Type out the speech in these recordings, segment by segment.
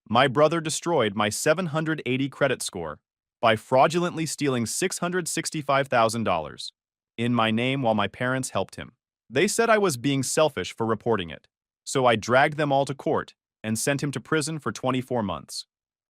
My brother destroyed my 780 credit score by fraudulently stealing $665,000 in my name while my parents helped him. They said I was being selfish for reporting it, so I dragged them all to court and sent him to prison for 24 months.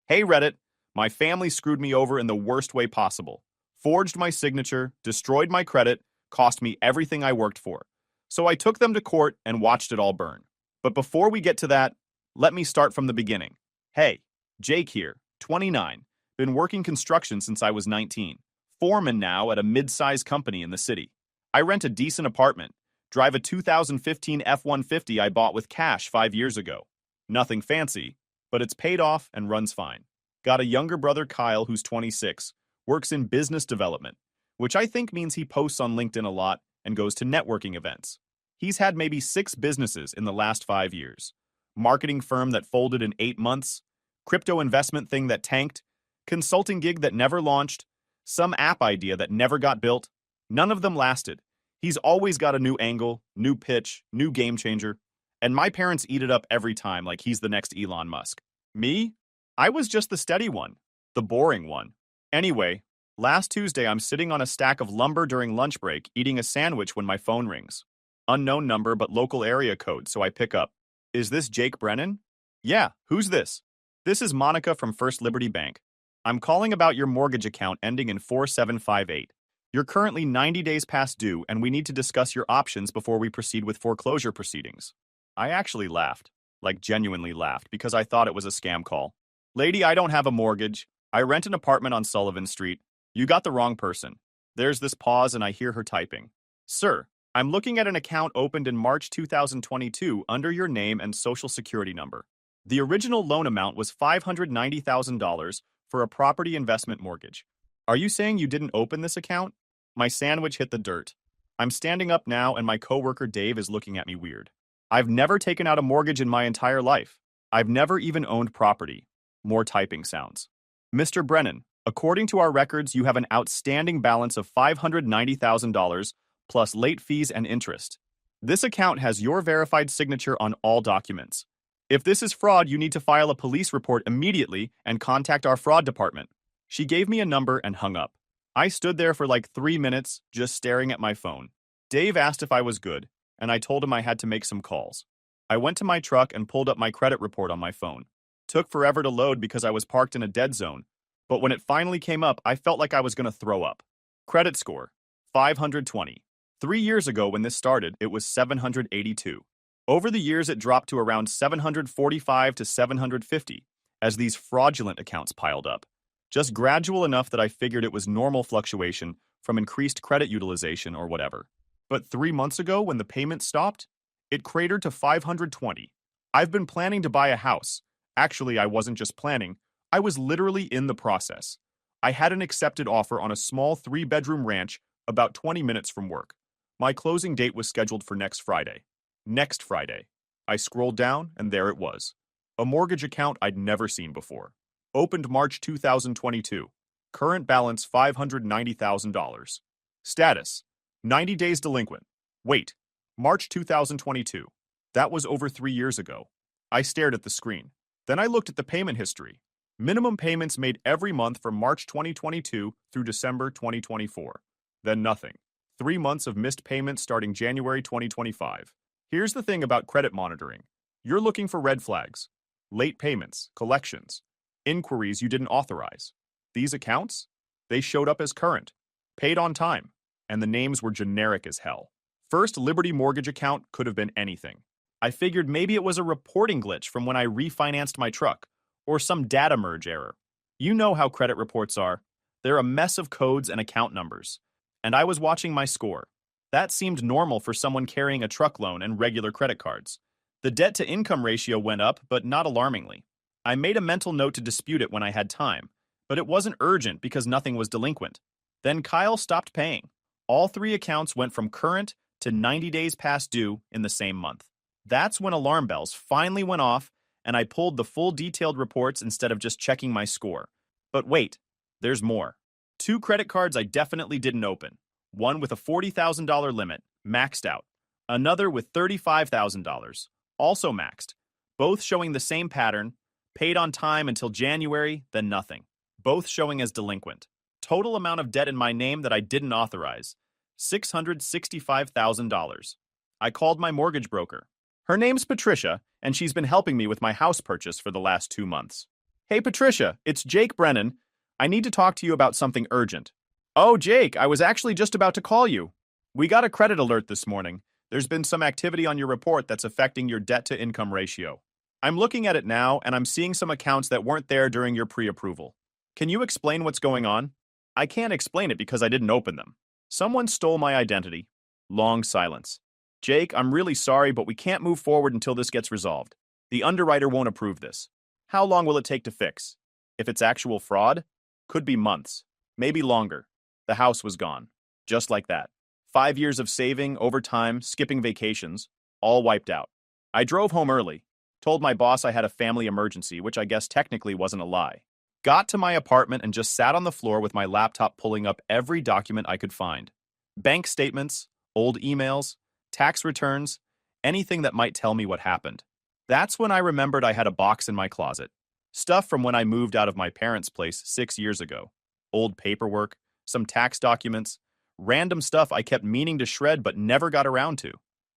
Hey Reddit, my family screwed me over in the worst way possible. Forged my signature, destroyed my credit, cost me everything I worked for. So I took them to court and watched it all burn. But before we get to that, let me start from the beginning. Hey, Jake here, 29, been working construction since I was 19. Foreman now at a mid-sized company in the city. I rent a decent apartment, drive a 2015 F-150 I bought with cash 5 years ago. Nothing fancy, but it's paid off and runs fine. Got a younger brother, Kyle, who's 26, works in business development, which I think means he posts on LinkedIn a lot and goes to networking events. He's had maybe 6 businesses in the last 5 years. Marketing firm that folded in 8 months, crypto investment thing that tanked, consulting gig that never launched, some app idea that never got built. None of them lasted. He's always got a new angle, new pitch, new game changer, and my parents eat it up every time like he's the next Elon Musk. Me? I was just the steady one, the boring one. Anyway, last Tuesday I'm sitting on a stack of lumber during lunch break eating a sandwich when my phone rings. Unknown number but local area code, so I pick up. Is this Jake Brennan? Yeah, who's this? This is Monica from First Liberty Bank. I'm calling about your mortgage account ending in 4758. You're currently 90 days past due, and we need to discuss your options before we proceed with foreclosure proceedings. I actually laughed, like genuinely laughed, because I thought it was a scam call. Lady, I don't have a mortgage. I rent an apartment on Sullivan Street. You got the wrong person. There's this pause and I hear her typing. Sir, I'm looking at an account opened in March 2022 under your name and social security number. The original loan amount was $590,000 for a property investment mortgage. Are you saying you didn't open this account? My sandwich hit the dirt. I'm standing up now and my coworker Dave is looking at me weird. I've never taken out a mortgage in my entire life. I've never even owned property. More typing sounds. Mr. Brennan, according to our records, you have an outstanding balance of $590,000 plus late fees and interest. This account has your verified signature on all documents. If this is fraud, you need to file a police report immediately and contact our fraud department. She gave me a number and hung up. I stood there for like 3 minutes, just staring at my phone. Dave asked if I was good, and I told him I had to make some calls. I went to my truck and pulled up my credit report on my phone. Took forever to load because I was parked in a dead zone, but when it finally came up, I felt like I was going to throw up. Credit score, 520. 3 years ago when this started, it was 782. Over the years, it dropped to around 745 to 750 as these fraudulent accounts piled up. Just gradual enough that I figured it was normal fluctuation from increased credit utilization or whatever. But 3 months ago, when the payment stopped, it cratered to 520. I've been planning to buy a house. Actually, I wasn't just planning. I was literally in the process. I had an accepted offer on a small 3-bedroom ranch about 20 minutes from work. My closing date was scheduled for next Friday. Next Friday. I scrolled down, and there it was. A mortgage account I'd never seen before. Opened March 2022. Current balance $590,000. Status: 90 days delinquent. Wait, March 2022. That was over 3 years ago. I stared at the screen. Then I looked at the payment history. Minimum payments made every month from March 2022 through December 2024. Then nothing. 3 months of missed payments starting January 2025. Here's the thing about credit monitoring. You're looking for red flags. Late payments, collections, inquiries you didn't authorize. These accounts? They showed up as current, paid on time, and the names were generic as hell. First Liberty mortgage account could have been anything. I figured maybe it was a reporting glitch from when I refinanced my truck, or some data merge error. You know how credit reports are. They're a mess of codes and account numbers. And I was watching my score. That seemed normal for someone carrying a truck loan and regular credit cards. The debt-to-income ratio went up, but not alarmingly. I made a mental note to dispute it when I had time, but it wasn't urgent because nothing was delinquent. Then Kyle stopped paying. All 3 accounts went from current to 90 days past due in the same month. That's when alarm bells finally went off, and I pulled the full detailed reports instead of just checking my score. But wait, there's more. 2 credit cards I definitely didn't open. One with a $40,000 limit, maxed out. Another with $35,000, also maxed. Both showing the same pattern, Paid on time until January, then nothing. Both showing as delinquent. Total amount of debt in my name that I didn't authorize. $665,000. I called my mortgage broker. Her name's Patricia, and she's been helping me with my house purchase for the last 2 months. Hey Patricia, it's Jake Brennan. I need to talk to you about something urgent. Oh Jake, I was actually just about to call you. We got a credit alert this morning. There's been some activity on your report that's affecting your debt-to-income ratio. I'm looking at it now, and I'm seeing some accounts that weren't there during your pre-approval. Can you explain what's going on? I can't explain it because I didn't open them. Someone stole my identity. Long silence. Jake, I'm really sorry, but we can't move forward until this gets resolved. The underwriter won't approve this. How long will it take to fix? If it's actual fraud, could be months, maybe longer. The house was gone. Just like that. 5 years of saving, overtime, skipping vacations, all wiped out. I drove home early. Told my boss I had a family emergency, which I guess technically wasn't a lie. Got to my apartment and just sat on the floor with my laptop pulling up every document I could find. Bank statements, old emails, tax returns, anything that might tell me what happened. That's when I remembered I had a box in my closet. Stuff from when I moved out of my parents' place 6 years ago. Old paperwork, some tax documents, random stuff I kept meaning to shred but never got around to.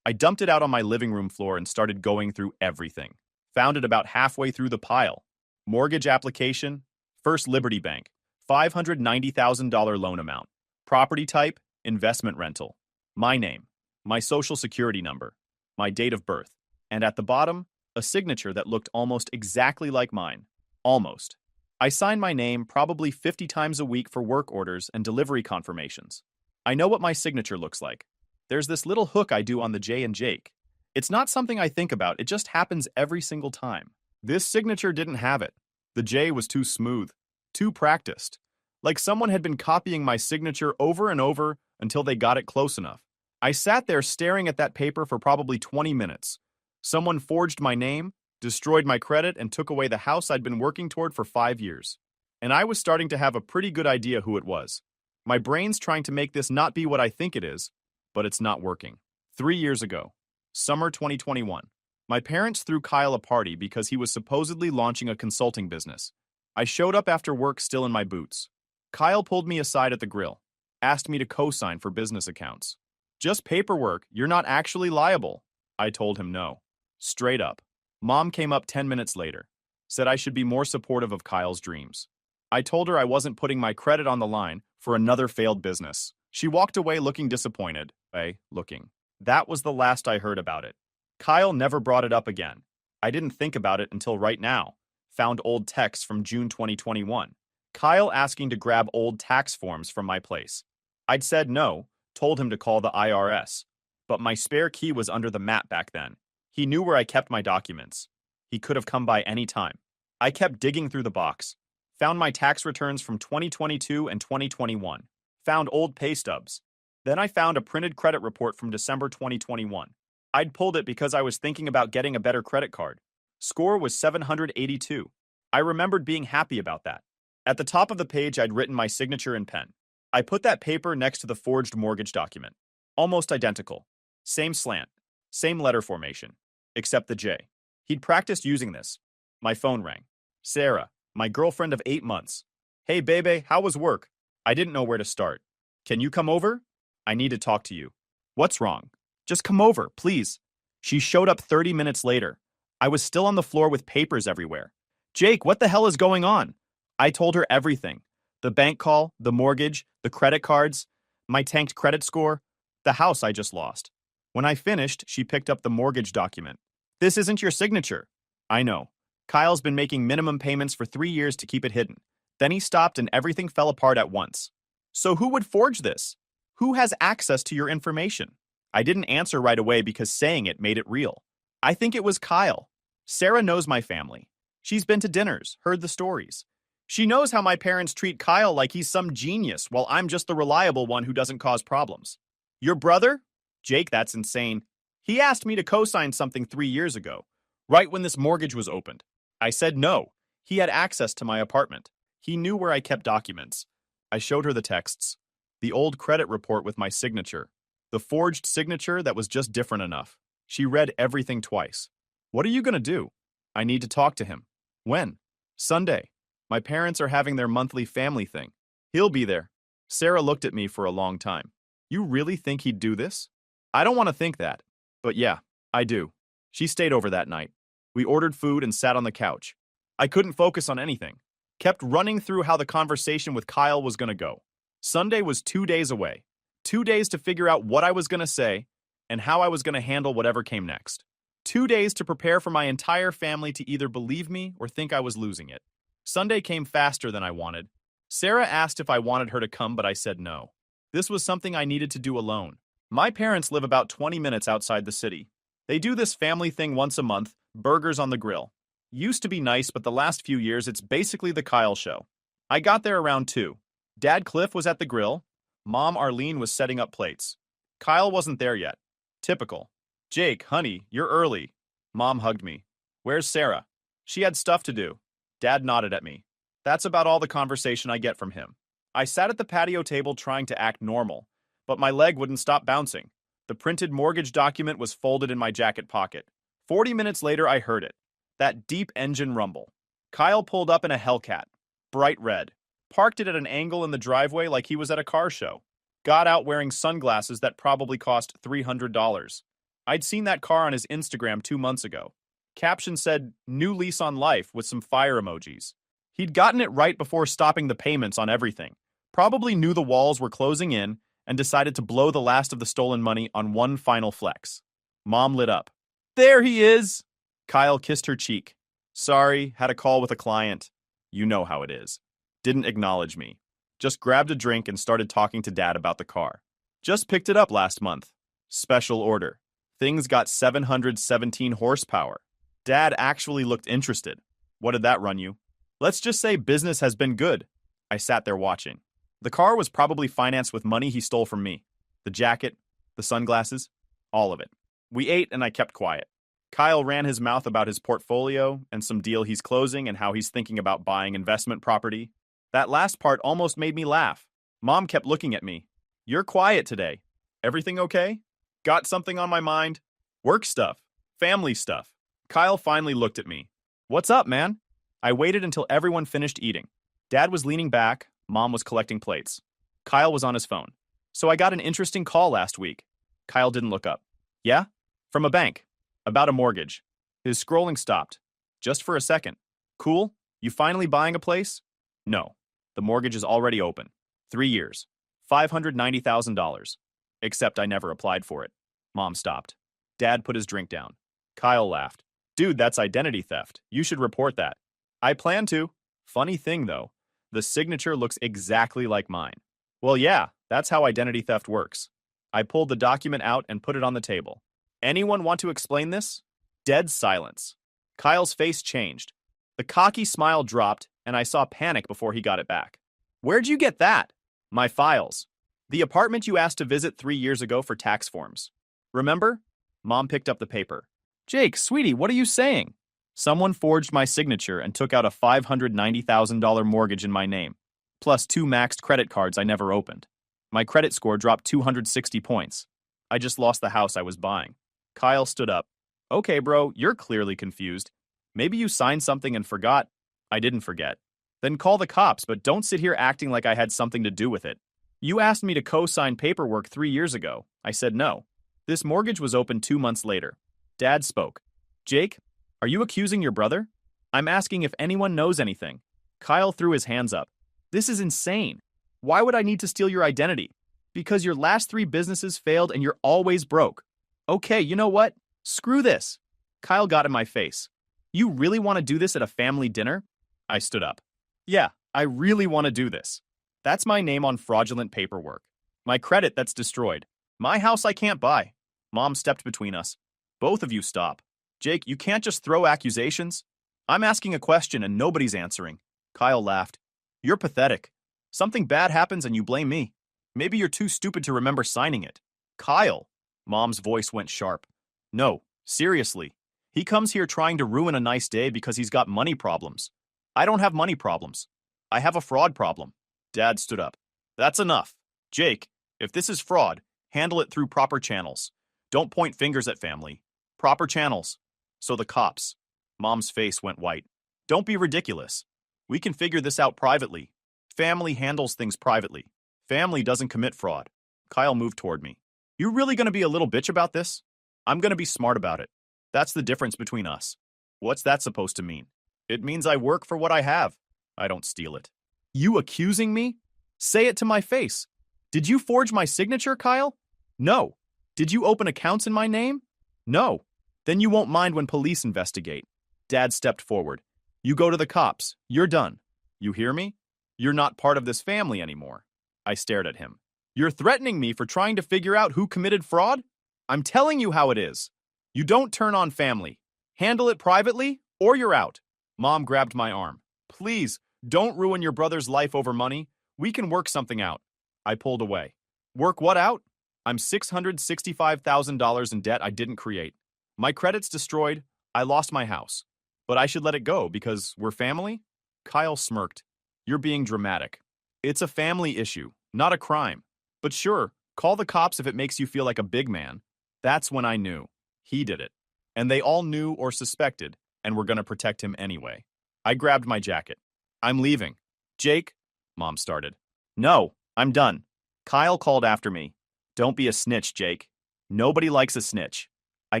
I dumped it out on my living room floor and started going through everything. Found it about halfway through the pile. Mortgage application, First Liberty Bank, $590,000 loan amount. Property type, investment rental. My name, my social security number, my date of birth, and at the bottom, a signature that looked almost exactly like mine. Almost. I sign my name probably 50 times a week for work orders and delivery confirmations. I know what my signature looks like. There's this little hook I do on the J and Jake. It's not something I think about, it just happens every single time. This signature didn't have it. The J was too smooth, too practiced. Like someone had been copying my signature over and over until they got it close enough. I sat there staring at that paper for probably 20 minutes. Someone forged my name, destroyed my credit, and took away the house I'd been working toward for 5 years. And I was starting to have a pretty good idea who it was. My brain's trying to make this not be what I think it is, but it's not working. 3 years ago, summer 2021, my parents threw Kyle a party because he was supposedly launching a consulting business. I showed up after work still in my boots. Kyle pulled me aside at the grill, asked me to co-sign for business accounts. Just paperwork, you're not actually liable. I told him no. Straight up. Mom came up 10 minutes later, said I should be more supportive of Kyle's dreams. I told her I wasn't putting my credit on the line for another failed business. She walked away looking disappointed. That was the last I heard about it. Kyle never brought it up again. I didn't think about it until right now. Found old texts from June 2021. Kyle asking to grab old tax forms from my place. I'd said no, told him to call the IRS. But my spare key was under the mat back then. He knew where I kept my documents. He could have come by any time. I kept digging through the box. Found my tax returns from 2022 and 2021. Found old pay stubs. Then I found a printed credit report from December 2021. I'd pulled it because I was thinking about getting a better credit card. Score was 782. I remembered being happy about that. At the top of the page, I'd written my signature in pen. I put that paper next to the forged mortgage document. Almost identical. Same slant. Same letter formation. Except the J. He'd practiced using this. My phone rang. Sarah, my girlfriend of 8 months. Hey, baby, how was work? I didn't know where to start. Can you come over? I need to talk to you. What's wrong? Just come over, please. She showed up 30 minutes later. I was still on the floor with papers everywhere. Jake, what the hell is going on? I told her everything. The bank call, the mortgage, the credit cards, my tanked credit score, the house I just lost. When I finished, she picked up the mortgage document. This isn't your signature. I know. Kyle's been making minimum payments for 3 years to keep it hidden. Then he stopped and everything fell apart at once. So who would forge this? Who has access to your information? I didn't answer right away because saying it made it real. I think it was Kyle. Sarah knows my family. She's been to dinners, heard the stories. She knows how my parents treat Kyle like he's some genius while I'm just the reliable one who doesn't cause problems. Your brother? Jake, that's insane. He asked me to co-sign something 3 years ago, right when this mortgage was opened. I said no. He had access to my apartment. He knew where I kept documents. I showed her the texts. The old credit report with my signature. The forged signature that was just different enough. She read everything twice. What are you going to do? I need to talk to him. When? Sunday. My parents are having their monthly family thing. He'll be there. Sarah looked at me for a long time. You really think he'd do this? I don't want to think that. But yeah, I do. She stayed over that night. We ordered food and sat on the couch. I couldn't focus on anything. Kept running through how the conversation with Kyle was going to go. Sunday was 2 days away. 2 days to figure out what I was going to say and how I was going to handle whatever came next. 2 days to prepare for my entire family to either believe me or think I was losing it. Sunday came faster than I wanted. Sarah asked if I wanted her to come, but I said no. This was something I needed to do alone. My parents live about 20 minutes outside the city. They do this family thing once a month, burgers on the grill. Used to be nice, but the last few years it's basically the Kyle show. I got there around 2. Dad Cliff was at the grill. Mom Arlene was setting up plates. Kyle wasn't there yet. Typical. Jake, honey, you're early. Mom hugged me. Where's Sarah? She had stuff to do. Dad nodded at me. That's about all the conversation I get from him. I sat at the patio table trying to act normal, but my leg wouldn't stop bouncing. The printed mortgage document was folded in my jacket pocket. 40 minutes later, I heard it. That deep engine rumble. Kyle pulled up in a Hellcat. Bright red. Parked it at an angle in the driveway like he was at a car show. Got out wearing sunglasses that probably cost $300. I'd seen that car on his Instagram 2 months ago. Caption said, "New lease on life," with some fire emojis. He'd gotten it right before stopping the payments on everything. Probably knew the walls were closing in and decided to blow the last of the stolen money on one final flex. Mom lit up. There he is! Kyle kissed her cheek. Sorry, had a call with a client. You know how it is. Didn't acknowledge me. Just grabbed a drink and started talking to Dad about the car. Just picked it up last month. Special order. Thing's got 717 horsepower. Dad actually looked interested. What did that run you? Let's just say business has been good. I sat there watching. The car was probably financed with money he stole from me. The jacket, the sunglasses, all of it. We ate and I kept quiet. Kyle ran his mouth about his portfolio and some deal he's closing and how he's thinking about buying investment property. That last part almost made me laugh. Mom kept looking at me. You're quiet today. Everything okay? Got something on my mind? Work stuff. Family stuff. Kyle finally looked at me. What's up, man? I waited until everyone finished eating. Dad was leaning back. Mom was collecting plates. Kyle was on his phone. So I got an interesting call last week. Kyle didn't look up. Yeah? From a bank. About a mortgage. His scrolling stopped. Just for a second. Cool? You finally buying a place? No. The mortgage is already open. 3 years. $590,000. Except I never applied for it. Mom stopped. Dad put his drink down. Kyle laughed. Dude, that's identity theft. You should report that. I plan to. Funny thing, though. The signature looks exactly like mine. Well, yeah, that's how identity theft works. I pulled the document out and put it on the table. Anyone want to explain this? Dead silence. Kyle's face changed. The cocky smile dropped, and I saw panic before he got it back. Where'd you get that? My files. The apartment you asked to visit 3 years ago for tax forms. Remember? Mom picked up the paper. Jake, sweetie, what are you saying? Someone forged my signature and took out a $590,000 mortgage in my name, plus 2 maxed credit cards I never opened. My credit score dropped 260 points. I just lost the house I was buying. Kyle stood up. Okay, bro, you're clearly confused. Maybe you signed something and forgot. I didn't forget. Then call the cops, but don't sit here acting like I had something to do with it. You asked me to co-sign paperwork 3 years ago. I said no. This mortgage was opened 2 months later. Dad spoke. Jake, are you accusing your brother? I'm asking if anyone knows anything. Kyle threw his hands up. This is insane. Why would I need to steal your identity? Because your last 3 businesses failed and you're always broke. Okay, you know what? Screw this. Kyle got in my face. You really want to do this at a family dinner? I stood up. Yeah, I really want to do this. That's my name on fraudulent paperwork. My credit that's destroyed. My house I can't buy. Mom stepped between us. Both of you stop. Jake, you can't just throw accusations. I'm asking a question and nobody's answering. Kyle laughed. You're pathetic. Something bad happens and you blame me. Maybe you're too stupid to remember signing it. Kyle. Mom's voice went sharp. No, seriously. He comes here trying to ruin a nice day because he's got money problems. I don't have money problems. I have a fraud problem. Dad stood up. That's enough. Jake, if this is fraud, handle it through proper channels. Don't point fingers at family. Proper channels. So the cops. Mom's face went white. Don't be ridiculous. We can figure this out privately. Family handles things privately. Family doesn't commit fraud. Kyle moved toward me. You really gonna be a little bitch about this? I'm gonna be smart about it. That's the difference between us. What's that supposed to mean? It means I work for what I have. I don't steal it. You accusing me? Say it to my face. Did you forge my signature, Kyle? No. Did you open accounts in my name? No. Then you won't mind when police investigate. Dad stepped forward. You go to the cops. You're done. You hear me? You're not part of this family anymore. I stared at him. You're threatening me for trying to figure out who committed fraud? I'm telling you how it is. You don't turn on family. Handle it privately, or you're out. Mom grabbed my arm. Please, don't ruin your brother's life over money. We can work something out. I pulled away. Work what out? I'm $665,000 in debt I didn't create. My credit's destroyed. I lost my house. But I should let it go because we're family? Kyle smirked. You're being dramatic. It's a family issue, not a crime. But sure, call the cops if it makes you feel like a big man. That's when I knew. He did it. And they all knew or suspected, and were gonna protect him anyway. I grabbed my jacket. I'm leaving. Jake? Mom started. No, I'm done. Kyle called after me. Don't be a snitch, Jake. Nobody likes a snitch. I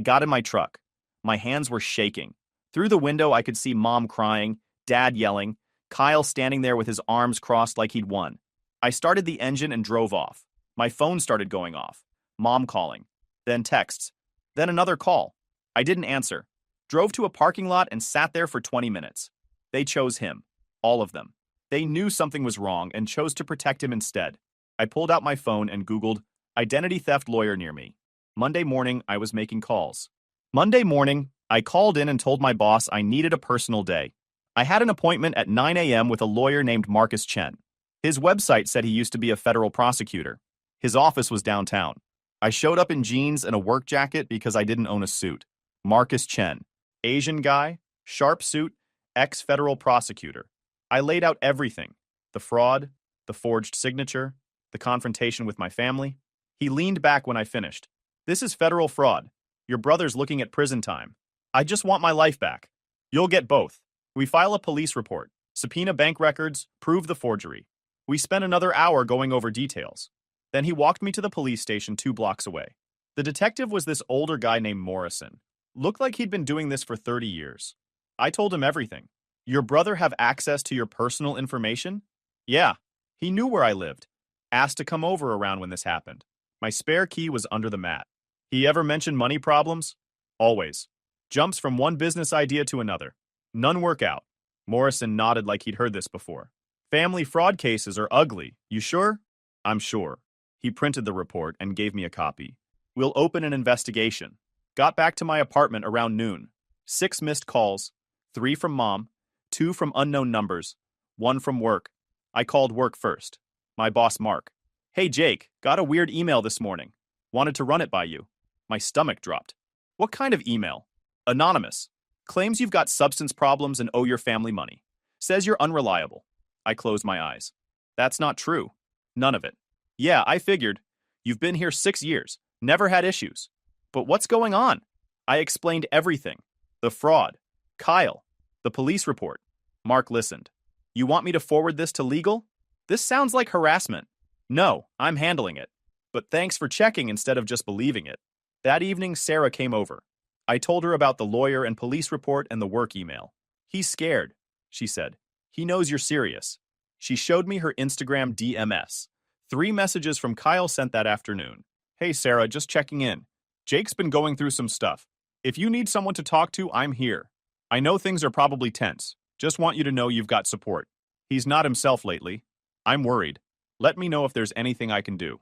got in my truck. My hands were shaking. Through the window, I could see Mom crying, Dad yelling, Kyle standing there with his arms crossed like he'd won. I started the engine and drove off. My phone started going off. Mom calling. Then texts. Then another call. I didn't answer. Drove to a parking lot and sat there for 20 minutes. They chose him. All of them. They knew something was wrong and chose to protect him instead. I pulled out my phone and Googled, identity theft lawyer near me. Monday morning, I was making calls. Monday morning, I called in and told my boss I needed a personal day. I had an appointment at 9 a.m. with a lawyer named Marcus Chen. His website said he used to be a federal prosecutor. His office was downtown. I showed up in jeans and a work jacket because I didn't own a suit. Marcus Chen. Asian guy, sharp suit, ex-federal prosecutor. I laid out everything. The fraud, the forged signature, the confrontation with my family. He leaned back when I finished. This is federal fraud. Your brother's looking at prison time. I just want my life back. You'll get both. We file a police report, subpoena bank records, prove the forgery. We spent another hour going over details. Then he walked me to the police station 2 blocks away. The detective was this older guy named Morrison. Looked like he'd been doing this for 30 years. I told him everything. Your brother have access to your personal information? Yeah. He knew where I lived. Asked to come over around when this happened. My spare key was under the mat. He ever mentioned money problems? Always. Jumps from one business idea to another. None work out. Morrison nodded like he'd heard this before. Family fraud cases are ugly. You sure? I'm sure. He printed the report and gave me a copy. We'll open an investigation. Got back to my apartment around noon. 6 missed calls. 3 from Mom. 2 from unknown numbers. 1 from work. I called work first. My boss, Mark. Hey, Jake, got a weird email this morning. Wanted to run it by you. My stomach dropped. What kind of email? Anonymous. Claims you've got substance problems and owe your family money. Says you're unreliable. I closed my eyes. That's not true. None of it. Yeah, I figured. You've been here 6 years. Never had issues. But what's going on? I explained everything. The fraud. Kyle. The police report. Mark listened. You want me to forward this to legal? This sounds like harassment. No, I'm handling it. But thanks for checking instead of just believing it. That evening, Sarah came over. I told her about the lawyer and police report and the work email. He's scared, she said. He knows you're serious. She showed me her Instagram DMS. 3 messages from Kyle sent that afternoon. Hey, Sarah, just checking in. Jake's been going through some stuff. If you need someone to talk to, I'm here. I know things are probably tense. Just want you to know you've got support. He's not himself lately. I'm worried. Let me know if there's anything I can do.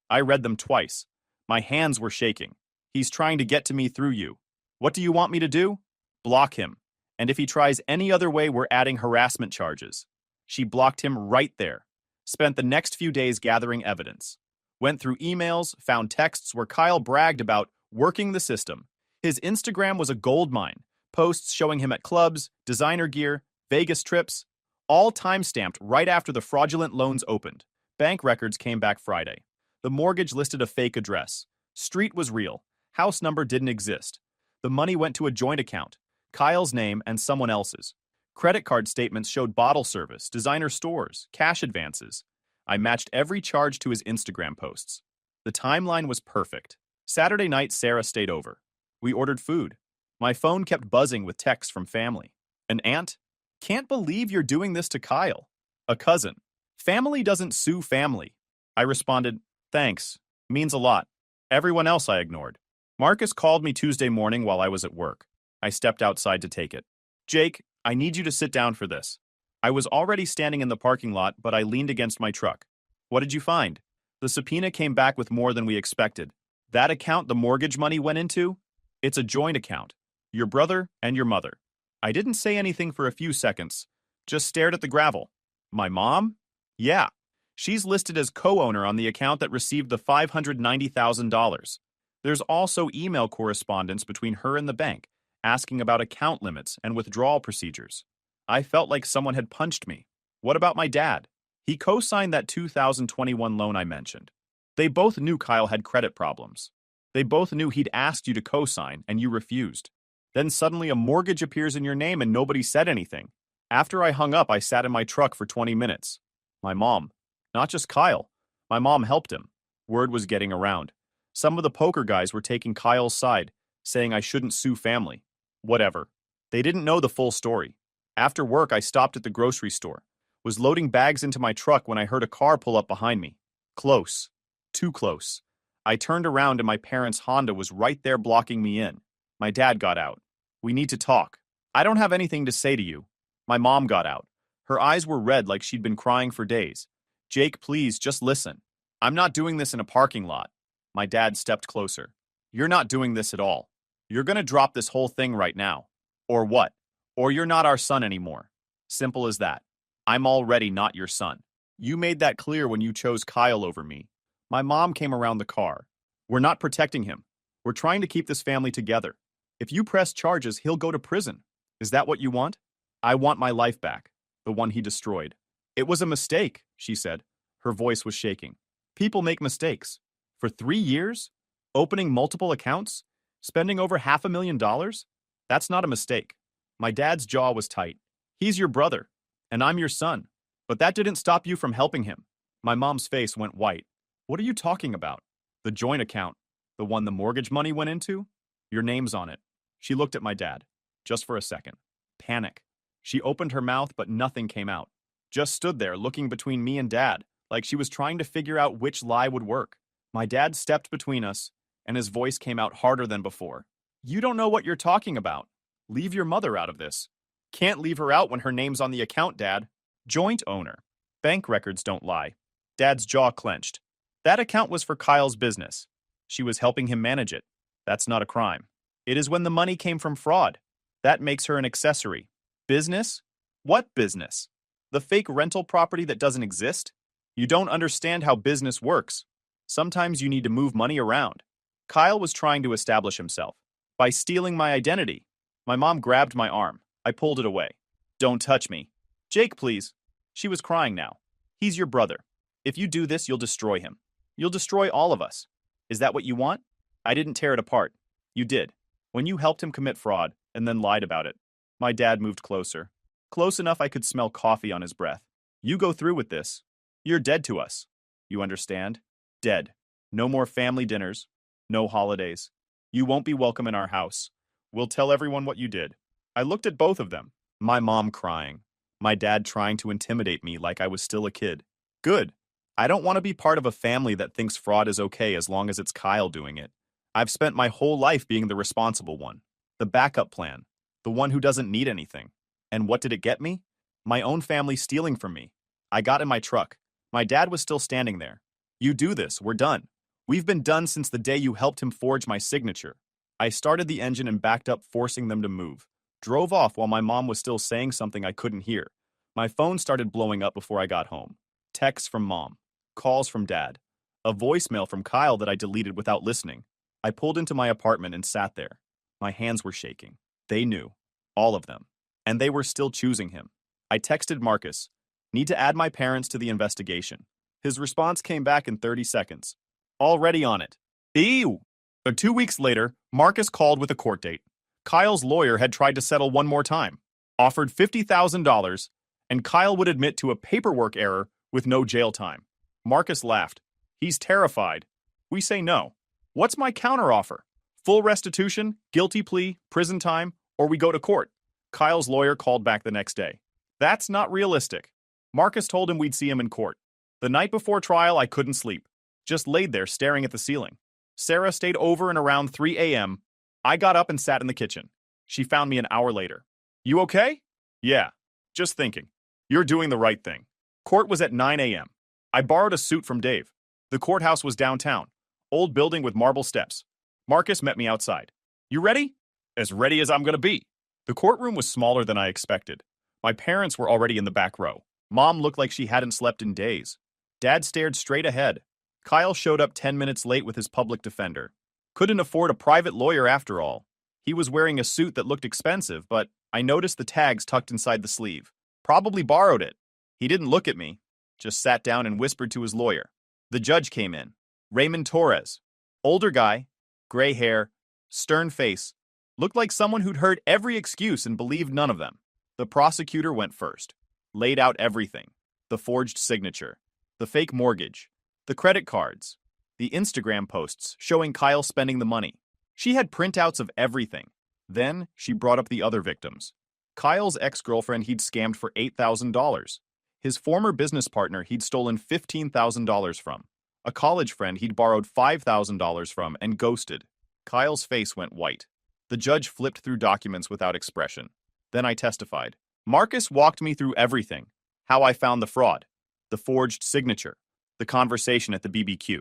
I read them twice. My hands were shaking. He's trying to get to me through you. What do you want me to do? Block him. And if he tries any other way, we're adding harassment charges. She blocked him right there. Spent the next few days gathering evidence. Went through emails, found texts where Kyle bragged about working the system. His Instagram was a gold mine. Posts showing him at clubs, designer gear, Vegas trips, all time-stamped right after the fraudulent loans opened. Bank records came back Friday. The mortgage listed a fake address. Street was real. House number didn't exist. The money went to a joint account, Kyle's name and someone else's. Credit card statements showed bottle service, designer stores, cash advances. I matched every charge to his Instagram posts. The timeline was perfect. Saturday night, Sarah stayed over. We ordered food. My phone kept buzzing with texts from family. An aunt? Can't believe you're doing this to Kyle. A cousin. Family doesn't sue family. I responded, thanks. Means a lot. Everyone else I ignored. Marcus called me Tuesday morning while I was at work. I stepped outside to take it. Jake, I need you to sit down for this. I was already standing in the parking lot, but I leaned against my truck. What did you find? The subpoena came back with more than we expected. That account the mortgage money went into? It's a joint account. Your brother and your mother. I didn't say anything for a few seconds, just stared at the gravel. My mom? Yeah. She's listed as co-owner on the account that received the $590,000. There's also email correspondence between her and the bank, asking about account limits and withdrawal procedures. I felt like someone had punched me. What about my dad? He co-signed that 2021 loan I mentioned. They both knew Kyle had credit problems. They both knew he'd asked you to co-sign and you refused. Then suddenly a mortgage appears in your name and nobody said anything. After I hung up, I sat in my truck for 20 minutes. My mom. Not just Kyle. My mom helped him. Word was getting around. Some of the poker guys were taking Kyle's side, saying I shouldn't sue family. Whatever. They didn't know the full story. After work, I stopped at the grocery store. Was loading bags into my truck when I heard a car pull up behind me. Close. Too close. I turned around and my parents' Honda was right there blocking me in. My dad got out. We need to talk. I don't have anything to say to you. My mom got out. Her eyes were red like she'd been crying for days. Jake, please, just listen. I'm not doing this in a parking lot. My dad stepped closer. You're not doing this at all. You're gonna drop this whole thing right now. Or what? Or you're not our son anymore. Simple as that. I'm already not your son. You made that clear when you chose Kyle over me. My mom came around the car. We're not protecting him. We're trying to keep this family together. If you press charges, he'll go to prison. Is that what you want? I want my life back, the one he destroyed. It was a mistake, she said. Her voice was shaking. People make mistakes. For 3 years? Opening multiple accounts? Spending over $500,000? That's not a mistake. My dad's jaw was tight. He's your brother, and I'm your son. But that didn't stop you from helping him. My mom's face went white. What are you talking about? The joint account. The one the mortgage money went into? Your name's on it. She looked at my dad. Just for a second. Panic. She opened her mouth, but nothing came out. Just stood there looking between me and Dad, like she was trying to figure out which lie would work. My dad stepped between us, and his voice came out harder than before. You don't know what you're talking about. Leave your mother out of this. Can't leave her out when her name's on the account, Dad. Joint owner. Bank records don't lie. Dad's jaw clenched. That account was for Kyle's business. She was helping him manage it. That's not a crime. It is when the money came from fraud. That makes her an accessory. Business? What business? The fake rental property that doesn't exist? You don't understand how business works. Sometimes you need to move money around. Kyle was trying to establish himself by stealing my identity. My mom grabbed my arm. I pulled it away. Don't touch me. Jake, please. She was crying now. He's your brother. If you do this, you'll destroy him. You'll destroy all of us. Is that what you want? I didn't tear it apart. You did. When you helped him commit fraud and then lied about it. My dad moved closer. Close enough I could smell coffee on his breath. You go through with this. You're dead to us. You understand? Dead. No more family dinners. No holidays. You won't be welcome in our house. We'll tell everyone what you did. I looked at both of them. My mom crying. My dad trying to intimidate me like I was still a kid. Good. I don't want to be part of a family that thinks fraud is okay as long as it's Kyle doing it. I've spent my whole life being the responsible one. The backup plan. The one who doesn't need anything. And what did it get me? My own family stealing from me. I got in my truck. My dad was still standing there. You do this, we're done. We've been done since the day you helped him forge my signature. I started the engine and backed up, forcing them to move. Drove off while my mom was still saying something I couldn't hear. My phone started blowing up before I got home. Texts from mom. Calls from dad. A voicemail from Kyle that I deleted without listening. I pulled into my apartment and sat there. My hands were shaking. They knew. All of them. And they were still choosing him. I texted Marcus. Need to add my parents to the investigation. His response came back in 30 seconds. Already on it. Ew! But 2 weeks later, Marcus called with a court date. Kyle's lawyer had tried to settle one more time. offered $50,000, and Kyle would admit to a paperwork error with no jail time. Marcus laughed. He's terrified. We say no. What's my counteroffer? Full restitution, guilty plea, prison time, or we go to court? Kyle's lawyer called back the next day. That's not realistic. Marcus told him we'd see him in court. The night before trial, I couldn't sleep. Just laid there staring at the ceiling. Sarah stayed over and around 3 a.m. I got up and sat in the kitchen. She found me an hour later. You okay? Yeah, just thinking. You're doing the right thing. Court was at 9 a.m. I borrowed a suit from Dave. The courthouse was downtown. Old building with marble steps. Marcus met me outside. You ready? As ready as I'm gonna be. The courtroom was smaller than I expected. My parents were already in the back row. Mom looked like she hadn't slept in days. Dad stared straight ahead. Kyle showed up 10 minutes late with his public defender. Couldn't afford a private lawyer after all. He was wearing a suit that looked expensive, but I noticed the tags tucked inside the sleeve. Probably borrowed it. He didn't look at me, just sat down and whispered to his lawyer. The judge came in. Raymond Torres. Older guy, gray hair, stern face, looked like someone who'd heard every excuse and believed none of them. The prosecutor went first. Laid out everything. The forged signature. The fake mortgage. The credit cards. The Instagram posts showing Kyle spending the money. She had printouts of everything. Then she brought up the other victims. Kyle's ex-girlfriend he'd scammed for $8,000. His former business partner he'd stolen $15,000 from. A college friend he'd borrowed $5,000 from and ghosted. Kyle's face went white. The judge flipped through documents without expression. Then I testified. Marcus walked me through everything. How I found the fraud. The forged signature. The conversation at the BBQ.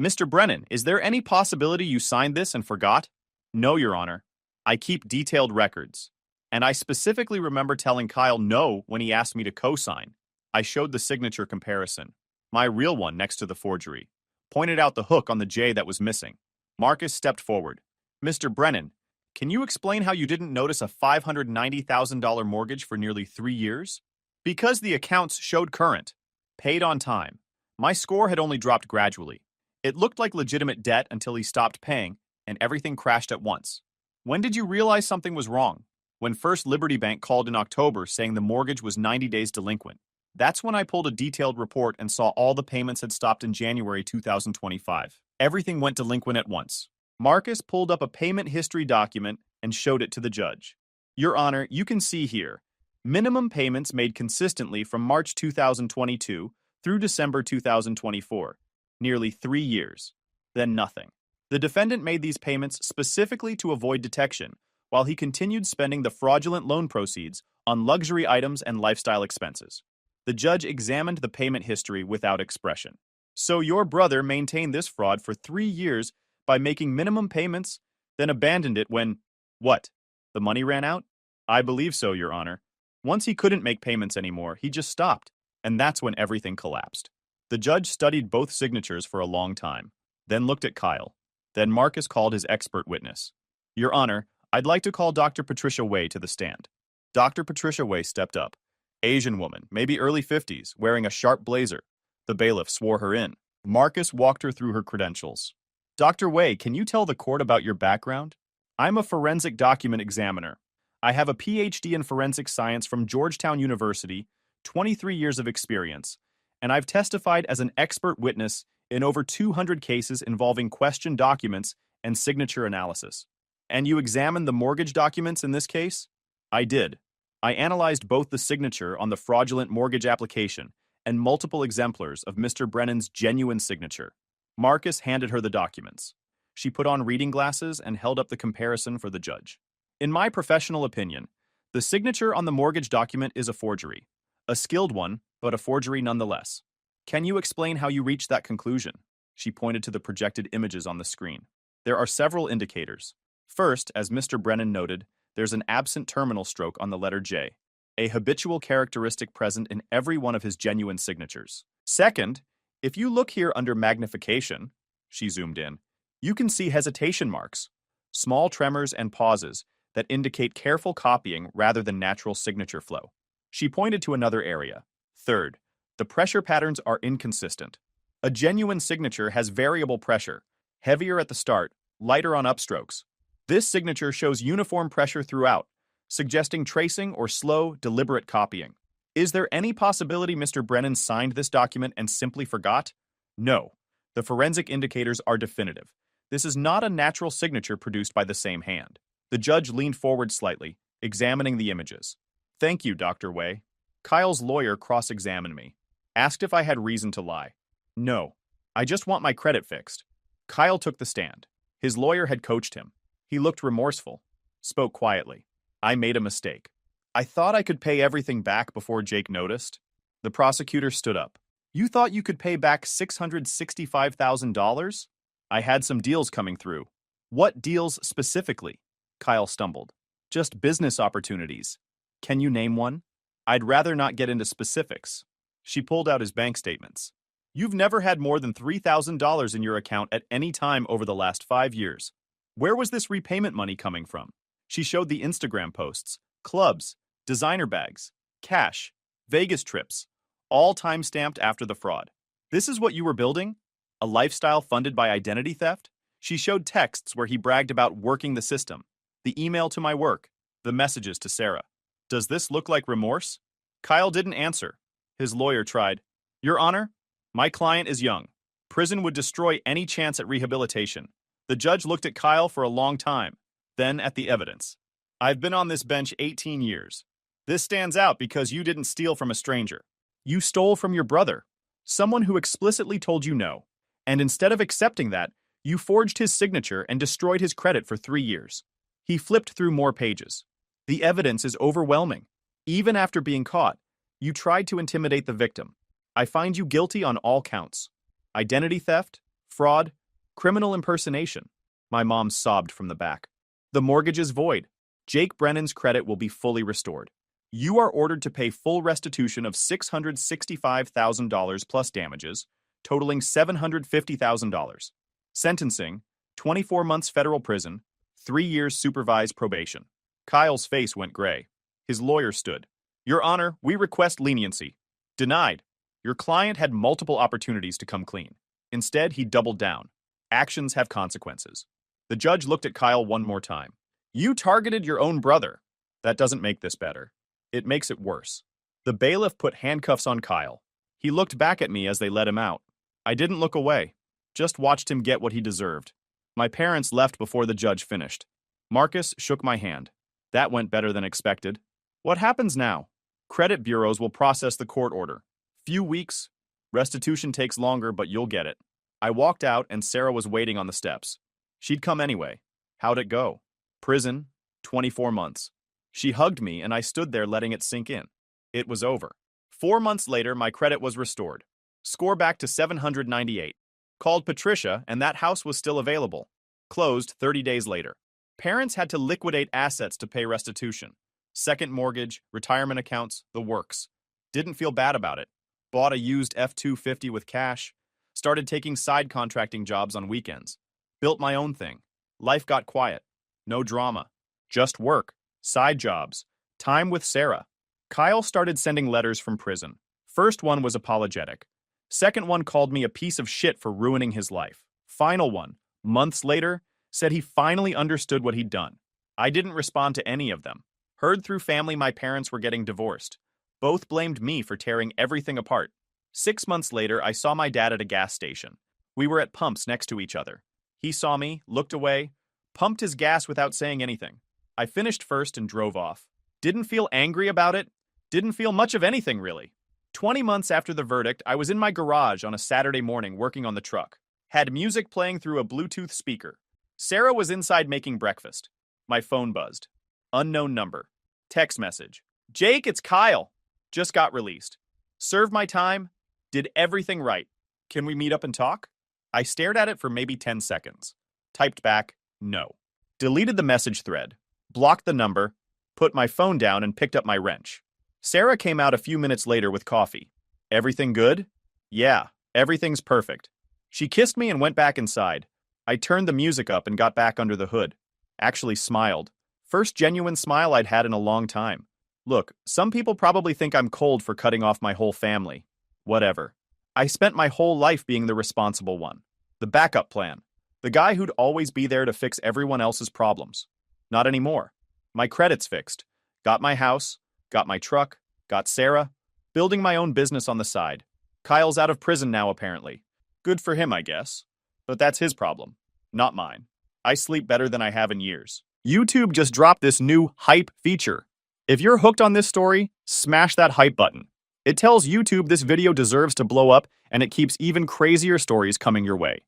Mr. Brennan, is there any possibility you signed this and forgot? No, Your Honor. I keep detailed records. And I specifically remember telling Kyle no when he asked me to co-sign. I showed the signature comparison. My real one next to the forgery. Pointed out the hook on the J that was missing. Marcus stepped forward. Mr. Brennan, can you explain how you didn't notice a $590,000 mortgage for nearly 3 years? Because the accounts showed current. Paid on time. My score had only dropped gradually. It looked like legitimate debt until he stopped paying, and everything crashed at once. When did you realize something was wrong? When First Liberty Bank called in October saying the mortgage was 90 days delinquent. That's when I pulled a detailed report and saw all the payments had stopped in January 2025. Everything went delinquent at once. Marcus pulled up a payment history document and showed it to the judge. Your Honor, you can see here, minimum payments made consistently from March 2022 through December 2024. Nearly 3 years. Then nothing. The defendant made these payments specifically to avoid detection, while he continued spending the fraudulent loan proceeds on luxury items and lifestyle expenses. The judge examined the payment history without expression. So your brother maintained this fraud for 3 years by making minimum payments, then abandoned it when, what? The money ran out? I believe so, Your Honor. Once he couldn't make payments anymore, he just stopped, and that's when everything collapsed. The judge studied both signatures for a long time, then looked at Kyle. Then Marcus called his expert witness. Your Honor, I'd like to call Dr. Patricia Way to the stand. Dr. Patricia Way stepped up. Asian woman, maybe early 50s, wearing a sharp blazer. The bailiff swore her in. Marcus walked her through her credentials. Dr. Way, can you tell the court about your background? I'm a forensic document examiner. I have a PhD in forensic science from Georgetown University, 23 years of experience, and I've testified as an expert witness in over 200 cases involving questioned documents and signature analysis. And you examined the mortgage documents in this case? I did. I analyzed both the signature on the fraudulent mortgage application and multiple exemplars of Mr. Brennan's genuine signature. Marcus handed her the documents. She put on reading glasses and held up the comparison for the judge. In my professional opinion, the signature on the mortgage document is a forgery. A skilled one, but a forgery nonetheless. Can you explain how you reached that conclusion? She pointed to the projected images on the screen. There are several indicators. First, as Mr. Brennan noted, there's an absent terminal stroke on the letter J, a habitual characteristic present in every one of his genuine signatures. Second, if you look here under magnification, she zoomed in, you can see hesitation marks, small tremors and pauses that indicate careful copying rather than natural signature flow. She pointed to another area. Third, the pressure patterns are inconsistent. A genuine signature has variable pressure, heavier at the start, lighter on upstrokes. This signature shows uniform pressure throughout, suggesting tracing or slow, deliberate copying. Is there any possibility Mr. Brennan signed this document and simply forgot? No. The forensic indicators are definitive. This is not a natural signature produced by the same hand. The judge leaned forward slightly, examining the images. Thank you, Dr. Wei. Kyle's lawyer cross-examined me. Asked if I had reason to lie. No. I just want my credit fixed. Kyle took the stand. His lawyer had coached him. He looked remorseful. Spoke quietly. I made a mistake. I thought I could pay everything back before Jake noticed. The prosecutor stood up. You thought you could pay back $665,000? I had some deals coming through. What deals specifically? Kyle stumbled. Just business opportunities. Can you name one? I'd rather not get into specifics. She pulled out his bank statements. You've never had more than $3,000 in your account at any time over the last 5 years. Where was this repayment money coming from? She showed the Instagram posts, clubs, designer bags, cash, Vegas trips, all time-stamped after the fraud. This is what you were building? A lifestyle funded by identity theft? She showed texts where he bragged about working the system, the email to my work, the messages to Sarah. Does this look like remorse? Kyle didn't answer. His lawyer tried. Your Honor, my client is young. Prison would destroy any chance at rehabilitation. The judge looked at Kyle for a long time, then at the evidence. I've been on this bench 18 years. This stands out because you didn't steal from a stranger. You stole from your brother, someone who explicitly told you no. And instead of accepting that, you forged his signature and destroyed his credit for 3 years. He flipped through more pages. The evidence is overwhelming. Even after being caught, you tried to intimidate the victim. I find you guilty on all counts. Identity theft, fraud, criminal impersonation. My mom sobbed from the back. The mortgage is void. Jake Brennan's credit will be fully restored. You are ordered to pay full restitution of $665,000 plus damages, totaling $750,000. Sentencing, 24 months federal prison, 3 years supervised probation. Kyle's face went gray. His lawyer stood. Your Honor, we request leniency. Denied. Your client had multiple opportunities to come clean. Instead, he doubled down. Actions have consequences. The judge looked at Kyle one more time. You targeted your own brother. That doesn't make this better. It makes it worse. The bailiff put handcuffs on Kyle. He looked back at me as they let him out. I didn't look away. Just watched him get what he deserved. My parents left before the judge finished. Marcus shook my hand. That went better than expected. What happens now? Credit bureaus will process the court order. Few weeks. Restitution takes longer, but you'll get it. I walked out and Sarah was waiting on the steps. She'd come anyway. How'd it go? Prison, 24 months. She hugged me and I stood there letting it sink in. It was over. 4 months later, my credit was restored. Score back to 798. Called Patricia and that house was still available. Closed 30 days later. Parents had to liquidate assets to pay restitution. Second mortgage, retirement accounts, the works. Didn't feel bad about it. Bought a used F-250 with cash. Started taking side contracting jobs on weekends. Built my own thing. Life got quiet. No drama. Just work. Side jobs. Time with Sarah. Kyle started sending letters from prison. First one was apologetic. Second one called me a piece of shit for ruining his life. Final one, months later, said he finally understood what he'd done. I didn't respond to any of them. Heard through family my parents were getting divorced. Both blamed me for tearing everything apart. 6 months later, I saw my dad at a gas station. We were at pumps next to each other. He saw me, looked away, pumped his gas without saying anything. I finished first and drove off. Didn't feel angry about it. Didn't feel much of anything, really. 20 months after the verdict, I was in my garage on a Saturday morning working on the truck. Had music playing through a Bluetooth speaker. Sarah was inside making breakfast. My phone buzzed. Unknown number. Text message. Jake, it's Kyle. Just got released. Served my time. Did everything right. Can we meet up and talk? I stared at it for maybe 10 seconds. Typed back, no. Deleted the message thread. Blocked the number. Put my phone down and picked up my wrench. Sarah came out a few minutes later with coffee. Everything good? Yeah, everything's perfect. She kissed me and went back inside. I turned the music up and got back under the hood. Actually smiled. First genuine smile I'd had in a long time. Look, some people probably think I'm cold for cutting off my whole family. Whatever. I spent my whole life being the responsible one. The backup plan. The guy who'd always be there to fix everyone else's problems. Not anymore. My credit's fixed. Got my house, got my truck, got Sarah, building my own business on the side. Kyle's out of prison now, apparently. Good for him, I guess. But that's his problem, not mine. I sleep better than I have in years. YouTube just dropped this new hype feature. If you're hooked on this story, smash that hype button. It tells YouTube this video deserves to blow up, and it keeps even crazier stories coming your way.